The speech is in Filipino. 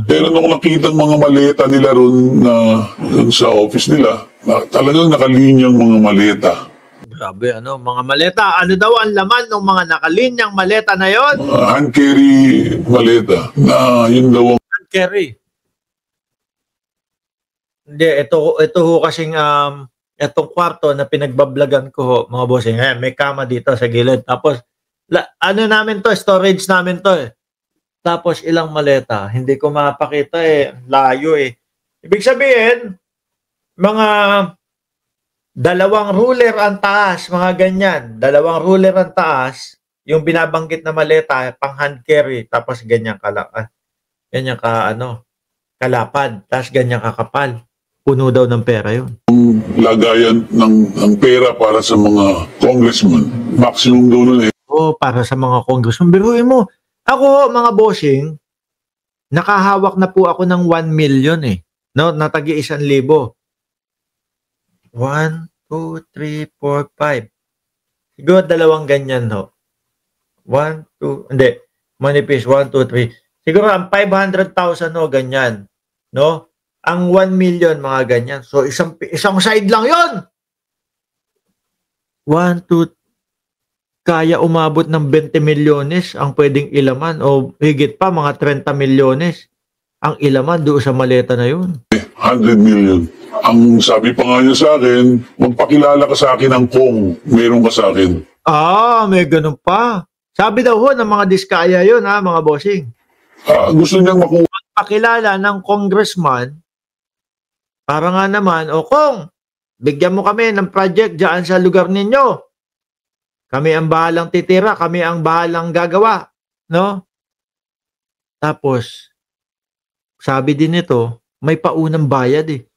Pero nung nakita ang mga maleta nila ron sa office nila, talagang nakalinyang mga maleta. Grabe, ano, mga maleta. Ano daw ang laman ng mga nakalinyang maleta na yon? Hand carry maleta na yun daw ang Hand carry. Hindi, ito ho kasing itong kwarto na pinagbablagan ko ho, mga bossing. May kama dito sa gilid. Tapos, ano namin to, storage namin to eh. Tapos ilang maleta, hindi ko mapakita eh, layo eh. Ibig sabihin, mga 2 ruler ang taas, mga ganyan. 2 ruler ang taas, yung binabanggit na maleta, pang hand carry, tapos ganyan kalapad, tapos ganyan kakapal. Puno daw ng pera yun. lagayan ng pera para sa mga congressman. Maximum daw nun eh. Para sa mga congressman. Biruin mo, ako, mga bossing, nakahawak na po ako ng 1 million eh. No, natagi 1,000. 1, 2, 3, 4, 5. Siguro 2 ganyan ho. 1, 2, hindi. Manipis, 1, 2, 3. Siguro ang 500,000 ho, ganyan. No? Ang 1 million, mga ganyan. So, isang side lang yon. 1, 2, kaya umabot ng 20 milyones ang pwedeng ilaman o higit pa mga 30 milyones ang ilaman doon sa maleta na yun. 100 million. Ang sabi pa nga niya sa akin, magpakilala ka sa akin ng Kong, meron ka sa akin. May ganun pa. Sabi daw ho ng mga diskaya yun mga bossing. Gusto niyang makuha. Magpakilala ng congressman para nga naman, Kong, bigyan mo kami ng project dyan sa lugar ninyo. Kami ang bahalang titira, kami ang bahalang gagawa, no? Tapos, sabi din nito, may paunang bayad eh.